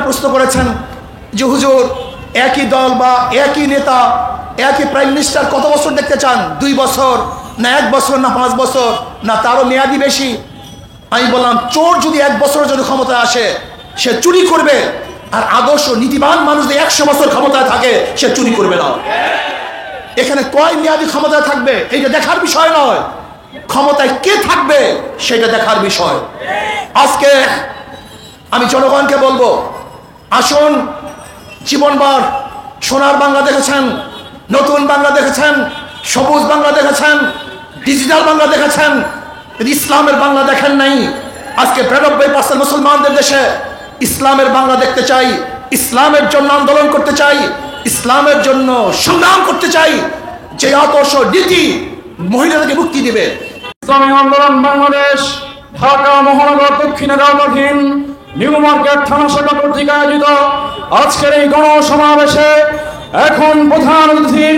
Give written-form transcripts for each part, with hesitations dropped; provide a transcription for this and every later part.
প্রশ্ন করেছেন যে হুজুর, একই দল বা একই নেতা, একই প্রাইম মিনিস্টার কত বছর দেখতে চান? 2 বছর না 1 বছর না 5 বছর না তারও মেয়াদি বেশি? আমি বললাম, চোর যদি 1 বছরের জন্য ক্ষমতায় আসে সে চুরি করবে, আর আদর্শ নীতিবান মানুষ যদি 100 বছর ক্ষমতায় থাকে সে চুরি করবে না। এখানে কয় মেয়াদি ক্ষমতায় থাকবে এইটা দেখার বিষয় নয়, ক্ষমতায় কে থাকবে সেটা দেখার বিষয়। আজকে আমি জনগণকে বলবো, আসুন, জীবনভর সোনার বাংলা দেখেছেন, নতুন বাংলা দেখেছেন, সবুজ বাংলা দেখেছেন, ডিজিটাল বাংলা দেখেছেন, ইসলামের বাংলা দেখেন নাই। আজকে 92% মুসলমানদের দেশে ইসলামের বাংলা দেখতে চাই, ইসলামের জন্য আন্দোলন করতে চাই, ইসলামের জন্য সংগ্রাম করতে চাই, যে আদর্শ নীতি মহিলাদেরকে মুক্তি দিবে। ইসলামী আন্দোলন বাংলাদেশ ঢাকা মহানগর দক্ষিণের আওতাধীন নিউ মার্কেট থানা শাখা কর্তৃক আয়োজিত আজকের এই গণসমাবেশে এখন প্রধান অতিথি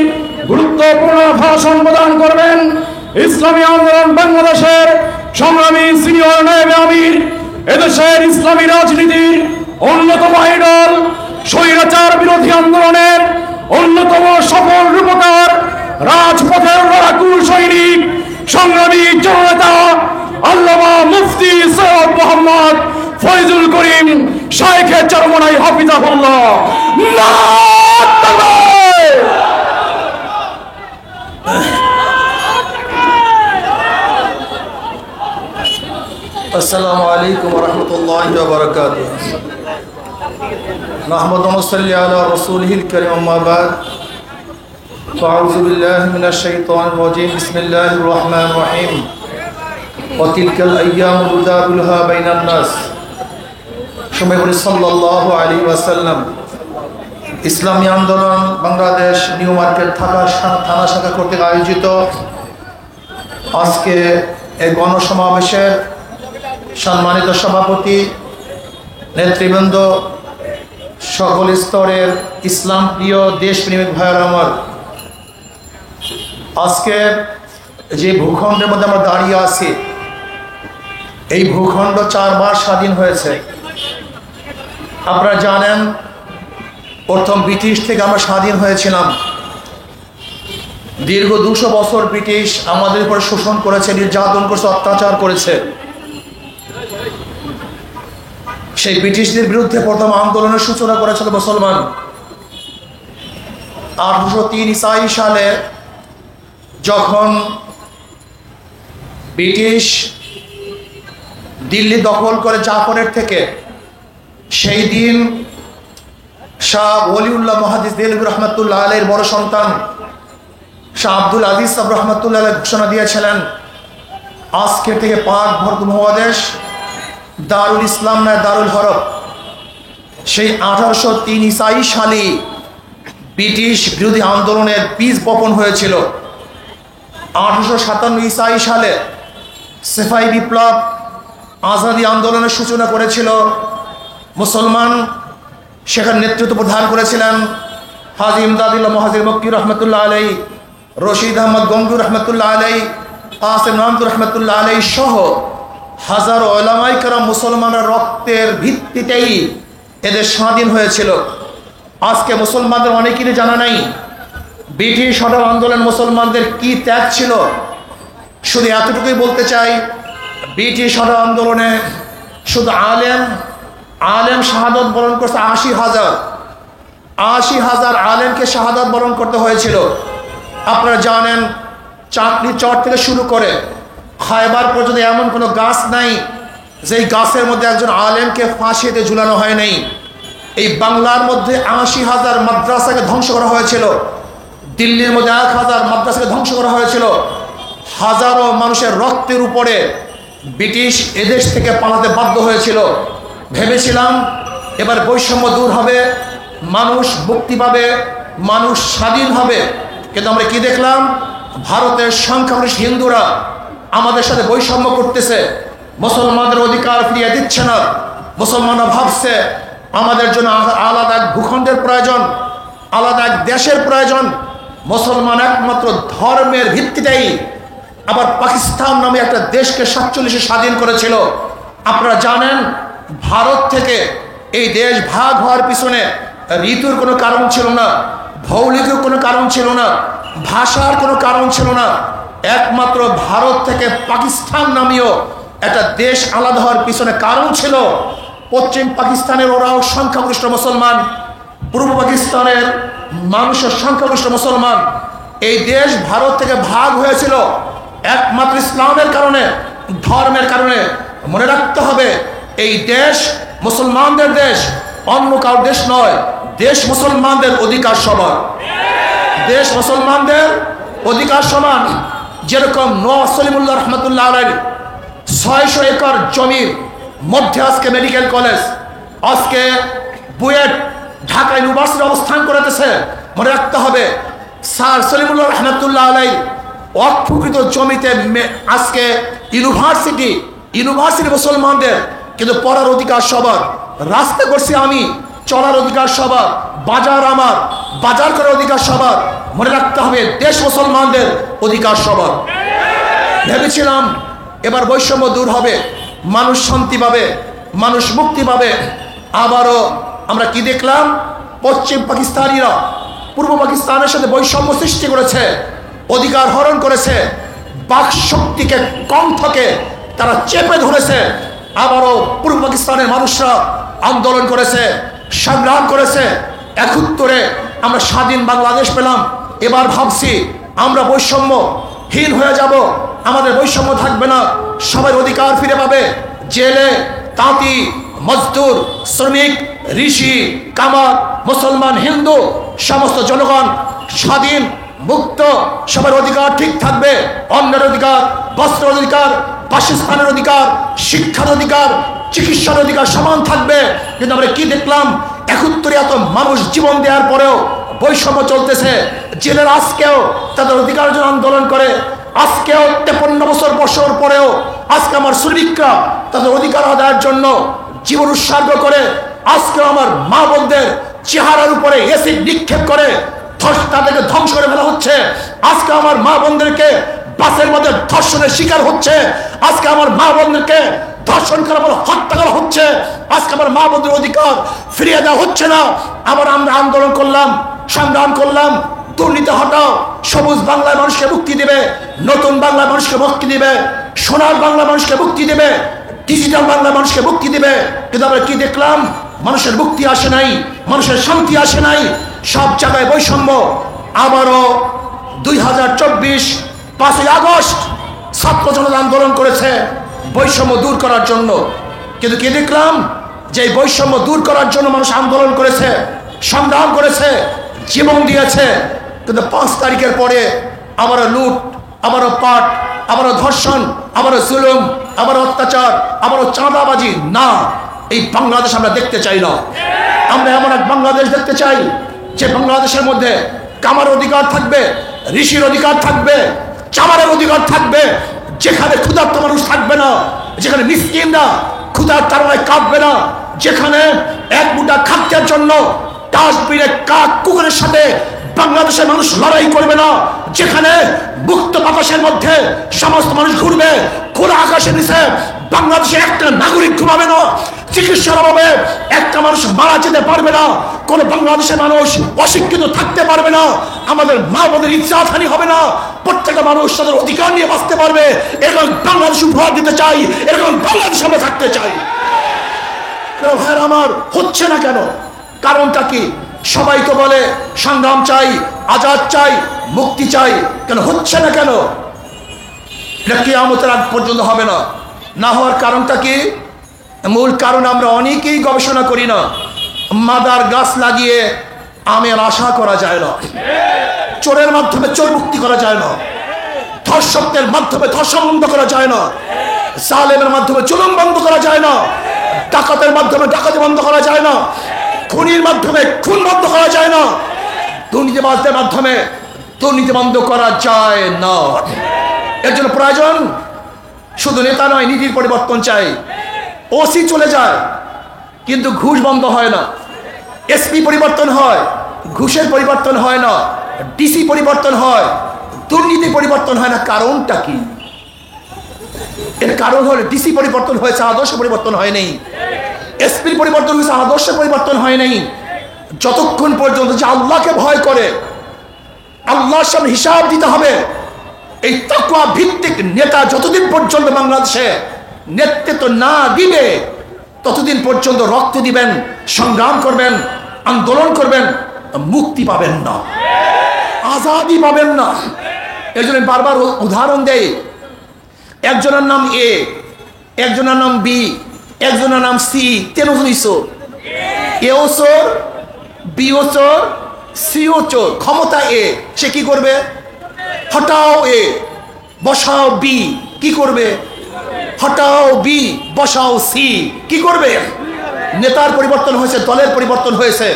গুরুত্বপূর্ণ ভাষণ প্রদান করবেন ইসলামী আন্দোলন বাংলাদেশের সংগ্রামী সিনিয়র নায়েবে আমির, এদেশের ইসলামী রাজনীতির অন্যতম আইডল, স্বৈরাচার বিরোধী আন্দোলনের অন্যতম সফল রূপকার, রাজপথের লড়াকু সৈনিক, সংগ্রামী জননেতা আল্লামা মুফতি সৈয়দ মোহাম্মদ ফয়জুল করিম শাইখে চরমনাই হাফিজাহুল্লাহ। আসসালামু আলাইকুম ওয়া রাহমাতুল্লাহি ওয়া বারাকাতুহু। নাহমাদু ওয়া নুসাল্লি আলা রাসূলিহিল কারীম, আম্মা বা'দ। ফাআউযু বিল্লাহি মিনাশ শাইতানির রাজীম। বিসমিল্লাহির রহমানির রহিম। ওয়া তিলকাল আইয়ামু নুদাবিলুহা বাইনান নাস। সময় বলি সাল্লাল্লাহু আলাইহি ওয়াসাল্লাম। ইসলামী আন্দোলন বাংলাদেশ নিউ মার্কেট থানা শাখা কর্তৃক আয়োজিত আজকে এই গণসমাবেশের সম্মানিত সভাপতি, নেতৃবৃন্দ, সকল স্তরের ইসলাম প্রিয় দেশপ্রেমিক ভাইয়েরা আমার, আজকে যে ভূখণ্ডের মধ্যে আমরা দাঁড়িয়ে আছি, এই ভূখণ্ড 4 বার স্বাধীন হয়েছে। আপনারা জানেন, প্রথম ব্রিটিশ থেকে আমরা স্বাধীন হয়েছিলাম। দীর্ঘ 200 বছর ব্রিটিশ আমাদের উপর শোষণ করেছে, নির্যাতন করেছে, অত্যাচার করেছে। সেই ব্রিটিশদের বিরুদ্ধে প্রথম আন্দোলনের সূচনা করেছিল মুসলমান। 1803 ঈসাই সালে যখন ব্রিটিশ দিল্লি দখল করে জাফরের থেকে, সেই দিন শাহ ওলিউল্লাহ মুহাদ্দিস দেলভী রহমাতুল্লাহ আলাইহির বড় সন্তান শাহ আব্দুল আজিজ সাহেব রহমাতুল্লাহ আলাইহি ঘোষণা দিয়েছিলেন, আজকে থেকে পাক ভারত মহাদেশ দারুল ইসলাম নয়, দারুল হরব। সেই 1803 ঈসাই সালে ব্রিটিশ বিরোধী আন্দোলনের বীজ বপন হয়েছিল। 1857 ঈসাই সালে সিপাহী বিপ্লব আজাদি আন্দোলনের সূচনা করেছিল মুসলমান। সেখানে নেতৃত্ব প্রদান করেছিলেন হাজী ইমদাদুল্লাহ মুহাজির মক্কি রহমতুল্লাহ আলাইহি, রশিদ আহমদ গঙ্গুর রহমতুল্লাহ আলাইহি, কাসেম নামতুর রহমতুল্লাহ আলাইহি সহ হাজারো উলামায়ে কেরাম। মুসলমানরা রক্তের ভিত্তিতেই এদের স্বাধীন হয়েছিল। আজকে মুসলমানদের অনেকেরই জানা নাই ব্রিটিশ হটাও আন্দোলন মুসলমানদের কি ত্যাগ ছিল। শুধু এতটুকুই বলতে চাই, ব্রিটিশ হটাও আন্দোলনে শুধু আলেম শাহাদত বরণ করছে 80,000 আলেমকে শাহাদত বরণ করতে হয়েছিল। আপনারা জানেন, চাকরি চর থেকে শুরু করে খায়বার পর্যন্ত এমন কোনো গাছ নাই যেই গাছের মধ্যে একজন আলেমকে ফাঁসিতে ঝুলানো হয় নাই। এই বাংলার মধ্যে 80,000 মাদ্রাসাকে ধ্বংস করা হয়েছিল। দিল্লির মধ্যে 1,000 মাদ্রাসাকে ধ্বংস করা হয়েছিল। হাজারো মানুষের রক্তের উপরে ব্রিটিশ এদেশ থেকে পালাতে বাধ্য হয়েছিল। ভেবেছিলাম এবার বৈষম্য দূর হবে, মানুষ মুক্তি পাবে, মানুষ স্বাধীন হবে। কিন্তু আমরা কি দেখলাম? ভারতের সংখ্যাগরিষ্ঠ হিন্দুরা আমাদের সাথে বৈষম্য করতেছে, মুসলমানদের অধিকার ফিরিয়ে দিচ্ছে না। মুসলমানরা ভাবছে আমাদের জন্য আলাদা এক ভূখণ্ডের প্রয়োজন, আলাদা এক দেশের প্রয়োজন। মুসলমান একমাত্র ধর্মের ভিত্তিতেই আবার পাকিস্তান নামে একটা দেশকে 47 স্বাধীন করেছিল। আপনারা জানেন, ভারত থেকে এই দেশ ভাগ হওয়ার পিছনে ঋতুর কোনো কারণ ছিল না, ভৌগোলিক কোনো কারণ ছিল না, ভাষার কোনো কারণ ছিল না। একমাত্র ভারত থেকে পাকিস্তান নামীয় একটা দেশ আলাদা হওয়ার পিছনে কারণ ছিল পশ্চিম পাকিস্তানের ওরাও সংখ্যাগরিষ্ঠ মুসলমান, পূর্ব পাকিস্তানের মানুষের সংখ্যাগরিষ্ঠ মুসলমান। এই দেশ ভারত থেকে ভাগ হয়েছিল একমাত্র ইসলামের কারণে, ধর্মের কারণে। মনে রাখতে হবে এই দেশ মুসলমানদের দেশ, অন্য কারোর দেশ নয়। দেশ মুসলমানদের অধিকার সমান, দেশ মুসলমানদের অধিকার সমান। যেরকম নওয়াজ সলিমুল্লাহ রহমতুল্লাহ আলাইহি 600 একর জমির মধ্যে আজকে মেডিকেল কলেজ, আজকে বুয়েট, ঢাকা ইউনিভার্সিটি অবস্থান করেছে। মনে রাখতে হবে স্যার সলিমুল্লাহ রহমতুল্লাহ আলাইহি অক্ষুকৃত জমিতে আজকে ইউনিভার্সিটি মুসলমানদের, কিন্তু পড়ার অধিকার সবার। রাস্তা করছি আমি, চলার অধিকার সবার। বাজার আমার, বাজার করার অধিকার সবার। মনে রাখতে হবে দেশ মুসলমানদের অধিকার সবার। ভেবেছিলাম এবার বৈষম্য দূর হবে, মানুষ শান্তি পাবে, মানুষ মুক্তি পাবে। আবারও আমরা কি দেখলাম? পশ্চিম পাকিস্তানিরা পূর্ব পাকিস্তানের সাথে বৈষম্য সৃষ্টি করেছে, অধিকার হরণ করেছে, বাক শক্তিকে, কণ্ঠকে তারা চেপে ধরেছে। আবারও পূর্ব পাকিস্তানের মানুষরা আন্দোলন করেছে, সংগ্রাম করেছে। 71-এ আমরা স্বাধীন বাংলাদেশ পেলাম। এবার ভাবছি আমরা বৈষম্যহীন হয়ে যাব, আমাদের বৈষম্য থাকবে না, সবার অধিকার ফিরে পাবে। জেলে তাঁতি, মজদুর, শ্রমিক, ঋষি, কামার, মুসলমান, হিন্দু সমস্ত জনগণ স্বাধীন মুক্ত, সবার অধিকার ঠিক থাকবে। অন্যের অধিকার, বস্ত্রের অধিকার, বাসস্থানের অধিকার, শিক্ষার অধিকার, চিকিৎসার অধিকার সমান থাকবে। কিন্তু আমরা কি দেখলাম? 71-এ এত মানুষ জীবন দেওয়ার পরেও বৈষম্য চলতেছে। জেলের আজকেও তাদের অধিকারের জন্য আন্দোলন করে, আজকেও 53 বছর পরেও আজকে আমার শ্রমিকরা তাদের অধিকার আদায়ের জন্য জীবন উৎসর্গ করে। আজকেও আমার মা বোনদের চেহারার উপরে এসিড নিক্ষেপ করে তাদেরকে ধ্বংস করে ফেলা হচ্ছে। আজকে আমার মা বোনদেরকে বাসের মধ্যে ধর্ষণের শিকার হচ্ছে। আজকে আমার মা বোনদেরকে ধর্ষণ করা বলে হত্যা করা হচ্ছে। আজকে আমার মা বোনদের অধিকার ফিরিয়ে দেওয়া হচ্ছে না। আবার আমরা আন্দোলন করলাম, সংগ্রাম করলাম, দুর্নীতি হটাও, সবুজ বাংলার মানুষকে মুক্তি দিবে, নতুন বাংলার মানুষকে মুক্তি দিবে, সোনার বাংলা মানুষকে মুক্তি দিবে, ডিজিটাল বাংলা মানুষকে মুক্তি দিবে। কিন্তু আমরা কি দেখলাম? মানুষের মুক্তি আসে নাই, মানুষের শান্তি আসে নাই, সব জায়গায় বৈষম্য। আবারও 2024 5ই আগস্ট ছাত্র জনতা আন্দোলন করেছে বৈষম্য দূর করার জন্য। কিন্তু কি দেখলাম? যে বৈষম্য দূর করার জন্য মানুষ আন্দোলন করেছে, সংগ্রাম করেছে, জীবন দিয়েছে। কিন্তু 5 তারিখের পরে আবারও লুট, আবারও পাট, আবারও ধর্ষণ, আবারও জুলুম, আবারও অত্যাচার, আবারও চাঁদাবাজি। না, এই বাংলাদেশ আমরা দেখতে চাই না। আমরা এমন এক বাংলাদেশ দেখতে চাই যে বাংলাদেশের মধ্যে কামার অধিকার থাকবে, ঋষির অধিকার থাকবে, চামারের অধিকার থাকবে, যেখানে ক্ষুধার্ত মানুষ থাকবে না, যেখানে মিসকিনরা ক্ষুধার তাড়নায় কাঁদবে না, যেখানে এক মুঠা খাদ্যের জন্য ডাস্টবিনে কাক কুকুরের সাথে বাংলাদেশের মানুষ লড়াই করবে না, যেখানে মুক্ত বাতাসের মধ্যে সমস্ত মানুষ ঘুরবে, খোলা আকাশের নিচে বাংলাদেশে একটা নাগরিক ঘুমাবে না, চিকিৎসার অভাবে একটা মানুষ মারা যেতে পারবে না, কোন বাংলাদেশের মানুষ অশিক্ষিত থাকতে পারবে না, আমাদের মা বোনের ইজ্জতহানি হবে না, প্রত্যেকটা মানুষ তাদের অধিকার নিয়ে বাঁচতে পারবে। এরকম বাংলাদেশ উপহার দিতে চাই, এরকম বাংলাদেশ আমরা থাকতে চাই। ভাই আমার হচ্ছে না কেন? কারণটা কি? সবাই তো বলে সংগ্রাম চাই, আজাদ চাই, মুক্তি চাই, কেন হচ্ছে না কেন? এটা কিয়ামতের আগ পর্যন্ত হবে না। না হওয়ার কারণটা কি? মূল কারণ আমরা অনেকেই গবেষণা করি না। মাদার গাছ লাগিয়ে আমের আশা করা যায় না, চোরের মাধ্যমে চোর মুক্তি করা যায় না, ধর্ষকদের মাধ্যমে ধর্ষণ বন্ধ করা যায় না, জালেমের মাধ্যমে জুলুম বন্ধ করা যায় না, ডাকাতের মাধ্যমে ডাকাতি বন্ধ করা যায় না, খুনির মাধ্যমে খুন বন্ধ করা যায় না, দুর্নীতিবাজদের মাধ্যমে দুর্নীতি বন্ধ করা যায় না। এর জন্য প্রয়োজন শুধু নেতা নয়, নীতির পরিবর্তন চাই। ওসি চলে যায় কিন্তু ঘুষ বন্ধ হয় না, এসপি পরিবর্তন হয়, ঘুষের পরিবর্তন হয় না, ডিসি পরিবর্তন হয়, দুর্নীতি পরিবর্তন হয় না। কারণটা কি? এর কারণ হলো ডিসি পরিবর্তন হয়েছে, আদর্শ পরিবর্তন হয়নি। এসপির পরিবর্তন হয়েছে, আদর্শের পরিবর্তন হয় নাই। যতক্ষণ পর্যন্ত যে আল্লাহকে ভয় করে, আল্লাহর সামনে হিসাব দিতে হবে, এই তাকওয়া ভিত্তিক নেতা যতদিন পর্যন্ত বাংলাদেশে নেতৃত্ব না দিবে ততদিন পর্যন্ত রক্ত দিবেন, সংগ্রাম করবেন, আন্দোলন করবেন, মুক্তি পাবেন না, আজাদি পাবেন না। এর জন্য বারবার উদাহরণ দেয়, একজনের নাম এ, একজনের নাম বি, একজনের নাম সি, তিনজনই চোর। এও চোর, বিও চোর, সিও চোর। ক্ষমতা এ, সে কি করবে? হটাও এ, বসাও বি, কি করবে? হটাও বি, বসাও সি, কি করবে? নেতার পরিবর্তন হয়েছে, দলের পরিবর্তন হয়েছে,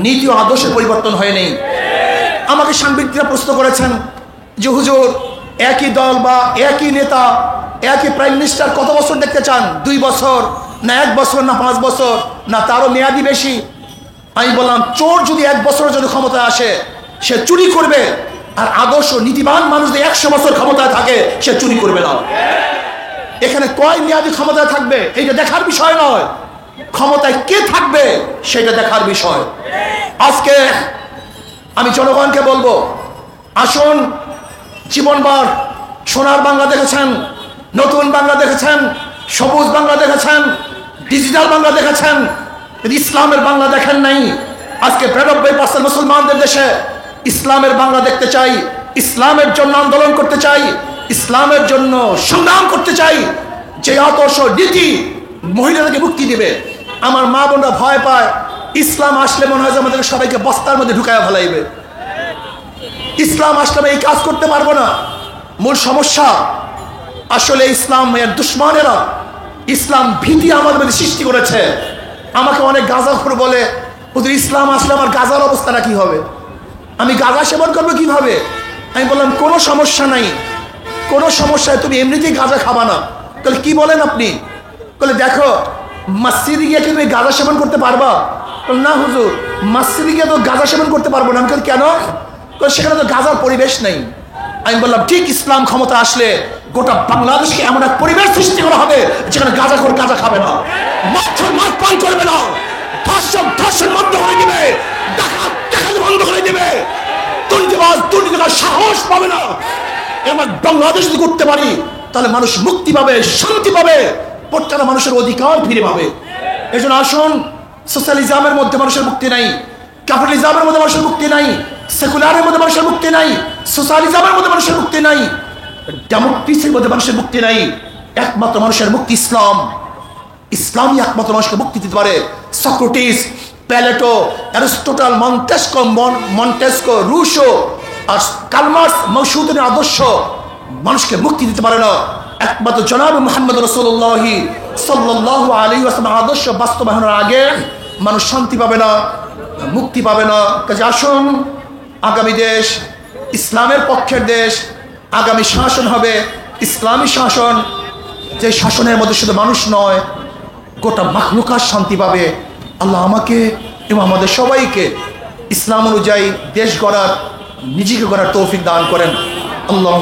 নীতি ও আদর্শের পরিবর্তন হয়নি। আমাকে সাংবাদিকরা প্রশ্ন করেছেন যে হুজুর, একই দল বা একই নেতা, একই প্রাইম মিনিস্টার কত বছর দেখতে চান? 2 বছর, না 1 বছর, না 5 বছর, না তারও মেয়াদি বেশি? আমি বললাম, চোর যদি 1 বছরের জন্য ক্ষমতায় আসে সে চুরি করবে, আর আদর্শ নীতিবান মানুষ যদি 100 বছর ক্ষমতায় থাকে সে চুরি করবে না। এখানে কয় মেয়াদি ক্ষমতায় থাকবে এইটা দেখার বিষয় নয়, ক্ষমতায় কে থাকবে সেটা দেখার বিষয়। আজকে আমি জনগণকে বলবো, আসুন, জীবনভর সোনার বাংলা দেখেছেন, নতুন বাংলা দেখেছেন, সবুজ বাংলা দেখেছেন, ডিজিটাল বাংলা দেখেছেন, ইসলামের বাংলা দেখেন নাই। আজকে 92% মুসলমানদের দেশে ইসলামের বাংলা দেখতে চাই, ইসলামের জন্য আন্দোলন করতে চাই, ইসলামের জন্য সংগ্রাম করতে চাই, যে আদর্শ নীতি মহিলাদেরকে মুক্তি দিবে। আমার মা বোনরা ভয় পায়, ইসলাম আসলে মনে হয় যে আমাদের সবাইকে বস্তার মধ্যে ঢুকায় ফেলাইবে। ইসলাম আসলে আমি এই কাজ করতে পারবো না। মূল সমস্যা আসলে ইসলাম এর দুশ্মনেরা ইসলাম ভীতি আমাদের মধ্যে সৃষ্টি করেছে। আমাকে অনেক গাঁজাখোর বলে, হুজুর ইসলাম আসলে আমার গাঁজার অবস্থাটা কি হবে, আমি গাঁজা সেবন করবো কিভাবে? আমি বললাম, কোনো সমস্যা নাই, কোনো সমস্যায় তুমি এমনিতেই গাঁজা খাবা না। তাহলে কি বলেন আপনি? বলে দেখো, মসজিদে গিয়ে কি তুমি গাঁজা সেবন করতে পারবা? না হুজুর, মসজিদে গিয়ে তো গাঁজা সেবন করতে পারবো না। আমি বলি কেন? সেখানে তো গাঁজার পরিবেশ নেই। আমি বললাম, ঠিক ইসলাম ক্ষমতা আসলে গোটা বাংলাদেশকে এমন এক পরিবেশ সৃষ্টি করা হবে যেখানে গাঁজাখোর গাঁজা খাবে না, মদ পান করবে না, ধর্ষণ বন্ধ করে দিবে, ডাকাত বন্ধ করে দিবে, দুর্নীতিবাজ সাহস পাবে না। এবার বাংলাদেশ যদি করতে পারি তাহলে মানুষ মুক্তি পাবে, শান্তি পাবে, প্রত্যেকটা মানুষের অধিকার ফিরে পাবে। এই জন্য আসুন, সোশ্যালিজমের মধ্যে মানুষের মুক্তি নাই, ক্যাপিটালিজমের মধ্যে মানুষের মুক্তি নাই, সেকুলারের মধ্যে মানুষের মুক্তি নাই, সোশ্যালিজমের মধ্যে মানুষের মুক্তি নাই, ডেমোক্রেসির মধ্যে মানুষের মুক্তি নাই। একমাত্র মানুষের মুক্তি ইসলাম। ইসলামই একমাত্র মানুষকে মুক্তি দিতে পারে। Socrates, Plato, Aristotle, Montesquieu, Rousseau আর কার্ল মার্কস, মৌসুদের আদর্শ মানুষকে মুক্তি দিতে পারে না। একমাত্র জনাব মুহাম্মদ রাসূলুল্লাহ সাল্লাল্লাহু আলাইহি ওয়াসাল্লাম আদর্শ বাস্তবায়নের আগে মানুষ শান্তি পাবে না, মুক্তি পাবে না। কাজে আসুন, আগামী দেশ ইসলামের পক্ষের দেশ, আগামী শাসন হবে ইসলামী শাসন, যে শাসনের মধ্যে শুধু মানুষ নয় গোটা মাখলুকাত শান্তি পাবে। আল্লাহ আমাকে এবং আমাদের সবাইকে ইসলাম অনুযায়ী দেশ গড়ার, নিজেকে গড়ার তৌফিক দান করেন। আল্লাহ।